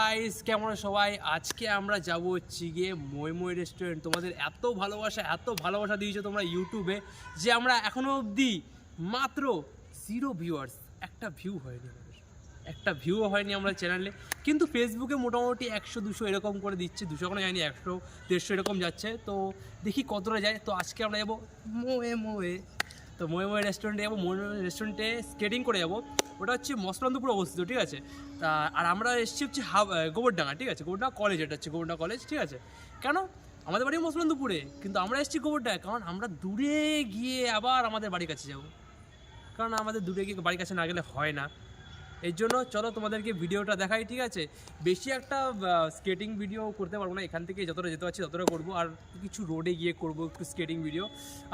Guys, কেমন সবাই? আজকে আমরা যাব হচ্ছে গিয়ে মই রেস্টুরেন্ট। তোমাদের এত ভালোবাসা দিয়েছো তোমরা ইউটিউবে, যে আমরা এখনো অবধি মাত্র 0 ভিউয়ার্স, একটা ভিউও হয়নি আমরা চ্যানেলে। কিন্তু ফেসবুকে মোটামুটি 100-200 এরকম করে দিচ্ছে, 200 এখনো যায়নি, 100-150 এরকম যাচ্ছে। তো দেখি কতটা যায়। তো আজকে আমরা যাবো মই রেস্টুরেন্টে যাবো। মই রেস্টুরেন্টে স্কেটিং করে যাবো। ওটা হচ্ছে মসলান্দপুর অবস্থিত, ঠিক আছে। তা আর আমরা এসেছি হচ্ছে গোবরডাঙ্গা, ঠিক আছে। গোবরডাঙ্গা কলেজ, এটা হচ্ছে গোবরডাঙ্গা কলেজ, ঠিক আছে। কেন? আমাদের বাড়ি মসলান্দপুরে, কিন্তু আমরা এসেছি গোবরডাঙ্গা, কারণ আমরা দূরে গিয়ে আবার আমাদের বাড়ির কাছে যাব। কারণ আমাদের দূরে গিয়ে বাড়ির কাছে না গেলে হয় না। এর জন্য চলো তোমাদেরকে ভিডিওটা দেখাই, ঠিক আছে। বেশি একটা স্কেটিং ভিডিও করতে পারবো না, এখান থেকে যতটা যেতে পারছি ততটা করবো। আর কিছু রোডে গিয়ে করবো একটু স্কেটিং ভিডিও।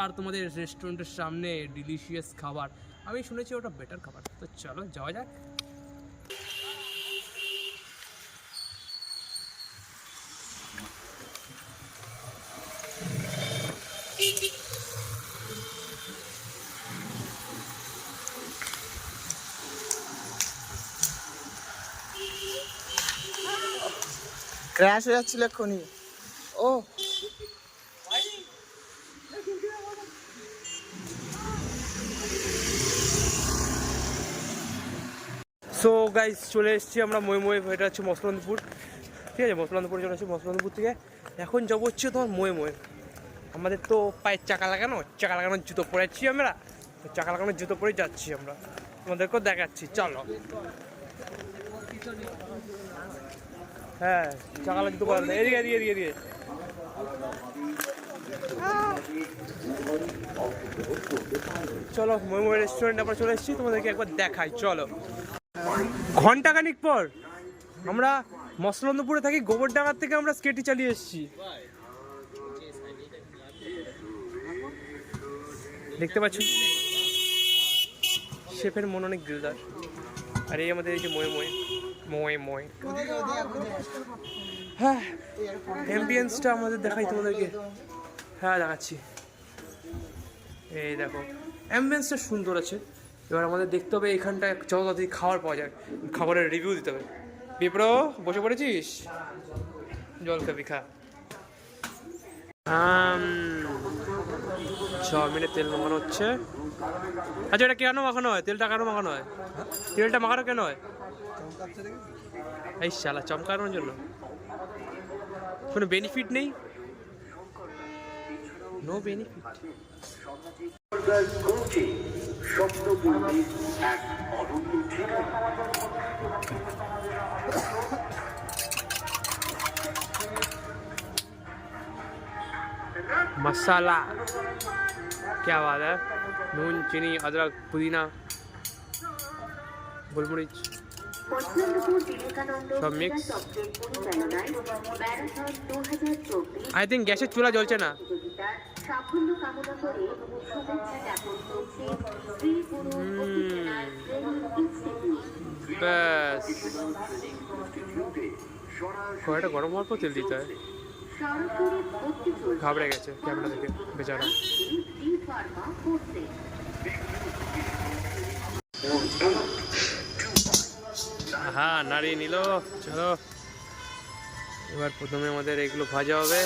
আর তোমাদের রেস্টুরেন্টের সামনে ডিলিশিয়াস খাবার, আমি শুনেছি ওটা বেটার খাবার। তো চলো যাওয়া যাক। ক্র্যাশ হয়ে যাচ্ছিল এক্ষুনি। ও সো গাইস, চলে এসেছি আমরা মই, এটা হচ্ছে মসলান্দপুর, ঠিক আছে। মসলান্দপুরে চলে এসেছি। মসলান্দপুর থেকে এখন যাবো হচ্ছে তোমার মই। আমাদের তো পায়ের চাকা লাগানোর জুতো পরে যাচ্ছি আমরা। চাকা লাগানোর জুতো পরে যাচ্ছি আমরা, তোমাদেরকেও দেখাচ্ছি, চলো। হ্যাঁ, চাকা লাগা জুতো পরে এদিকে। চলো, মই রেস্টুরেন্ট আমরা চলে এসেছি, তোমাদেরকে একবার দেখাই, চলো। ঘন্টাখানিক পর আমরা মসলান্দপুরে থাকি, গোবরডাঙ্গার থেকে আমরা স্কেটি চালিয়ে এসেছি। দেখতে পাচ্ছ শেফের মন অনেক দিলদার। আর এই আমাদের এই যে মই। হ্যাঁ, অ্যাম্বিয়েন্সটা আমাদের দেখাই তোমাদেরকে। হ্যাঁ, দেখাচ্ছি। এই দেখো, অ্যাম্বিয়েন্সটা সুন্দর আছে। এবার আমাদের দেখতে হবে এখানটায় যত তাড়াতাড়ি খাবার পাওয়া যায়, খাবারের রিভিউ দিতে হবে। বিপ্রো, বসে পড়েছিস? জল খাবি, খা। চাউমিনে তেল মাখানো হচ্ছে। আচ্ছা, এটা কেন মাখানো হয়? তেলটা কেন মাখানো হয়? তেলটা মাখানো কেন হয়? এই শালা, চমকানোর জন্য। কোনো বেনিফিট নেই, নো বেনিফিট। मसाला क्या बात है, नून, चीनी, अदरक, पुदीना, गोलमरीच, सब मिक्स। आई थिंक गैसेर चूल्हा জ্বলছে না। ব্যাস, কড়াইটা গরম হওয়ার পর তেল দিতে হয়। ঘাবড়ে গেছে ক্যামেরা থেকে বেচারা। হ্যাঁ, নাড়িয়ে নিল। চলো, এবার প্রথমে আমাদের এগুলো ভাজা হবে।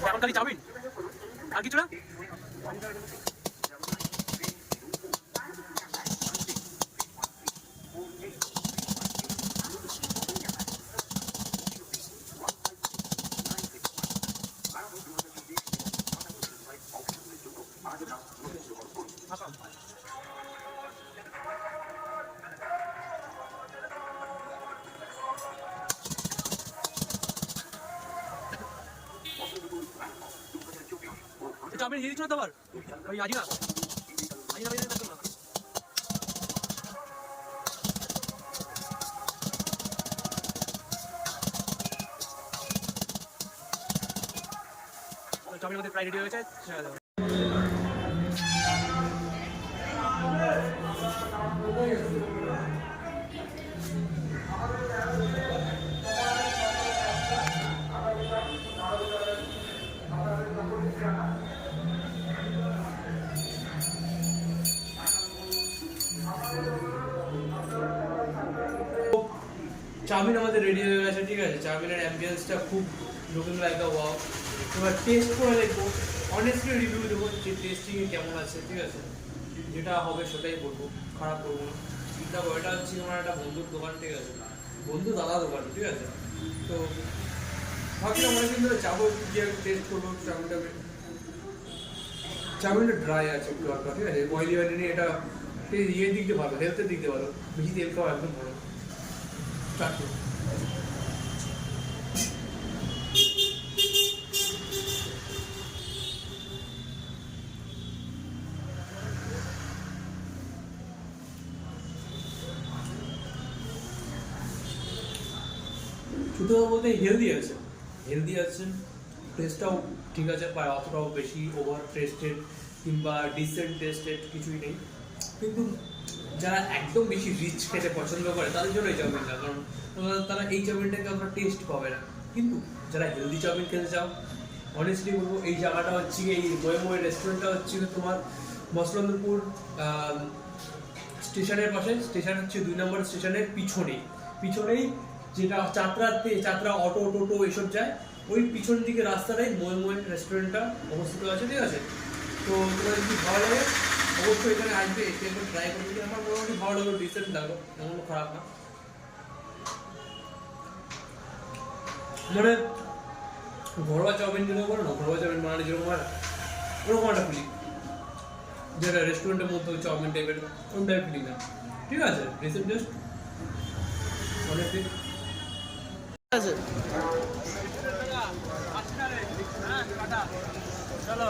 এখন খালি চাউমিন আর কিছু না। চাউমিন দিয়ে দিচ্ছ না তো আবার? ওই আজিনা চাউমিন আমাদের প্রায় রেডি হয়েছে। চাউমিন আমাদের রেডি হয়ে গেছে, ঠিক আছে। চাউমিনের অ্যাম্বিয়েন্সটা খুব লুকিং লাইক আ ওয়াও। এবার টেস্ট করে দেখবো, অনেস্টলি রিভিউ দেবো যে টেস্টিংয়ে কেমন আছে, ঠিক আছে। যেটা হবে সেটাই বলবো, খারাপ করবো না। দেখো এটা হচ্ছে আমার একটা বন্ধুর দোকান, ঠিক আছে, বন্ধু দাদা দোকান, ঠিক আছে। তো ভাবছিলাম অনেকদিন ধরে যাবো, গিয়ে টেস্ট করবো চাউমিনটা। চাউমিনটা ড্রাই আছে একটু হালকা, ঠিক আছে, অয়েলি অয়েলি নিয়ে। এটা ইয়ের দিক দিয়ে ভালো, হেলথের দিক দিয়ে ভালো, বেশি তেল খাওয়া একদম ভালো। চারটে শুধু বলতে হেলদি আছে, হেলদি আছে, টেস্টটাও ঠিক আছে, প্রায় অতটাও বেশি ওভার টেস্টেড কিংবা ডিসেন্ট টেস্টেড কিছুই নেই। কিন্তু যারা একদম বেশি রিচ খেতে পছন্দ করে তাদের জন্য এই চাউমিনটা, কারণ তারা এই চাউমিনটাকে আমরা টেস্ট পাবে না। কিন্তু যারা হেলদি চাউমিন খেতে চাও, অনেস্টলি বলবো এই জায়গাটা হচ্ছে এই ময়ে রেস্টুরেন্টটা হচ্ছে তোমার মসলন্দপুর স্টেশনের পাশে। স্টেশন হচ্ছে 2 নম্বর স্টেশনের পিছনেই যেটা চাতরা অটো টোটো এসব যায়, ওই পিছন দিকে রাস্তাটাই ময়ে রেস্টুরেন্টটা অবস্থিত আছে, ঠিক আছে। তো তোমার যদি ভালো লাগে অবশ্যই এখানে আসবে, এসে একবার ট্রাই করবে। আমার মোটামুটি ভালো লাগলো, ডিসেন্ট লাগলো, এমন খারাপ না। মানে ঘরোয়া চাউমিন যেরকম করে না, ঘরোয়া চাউমিন বানালে যেরকম হয় ওরকম একটা ফিলিং, যেটা রেস্টুরেন্টের মধ্যে চাউমিন টাইপের ওরকম টাইপের ফিলিং না, ঠিক আছে। ডিসেন্ট টেস্ট অনেকদিন আছে। চলো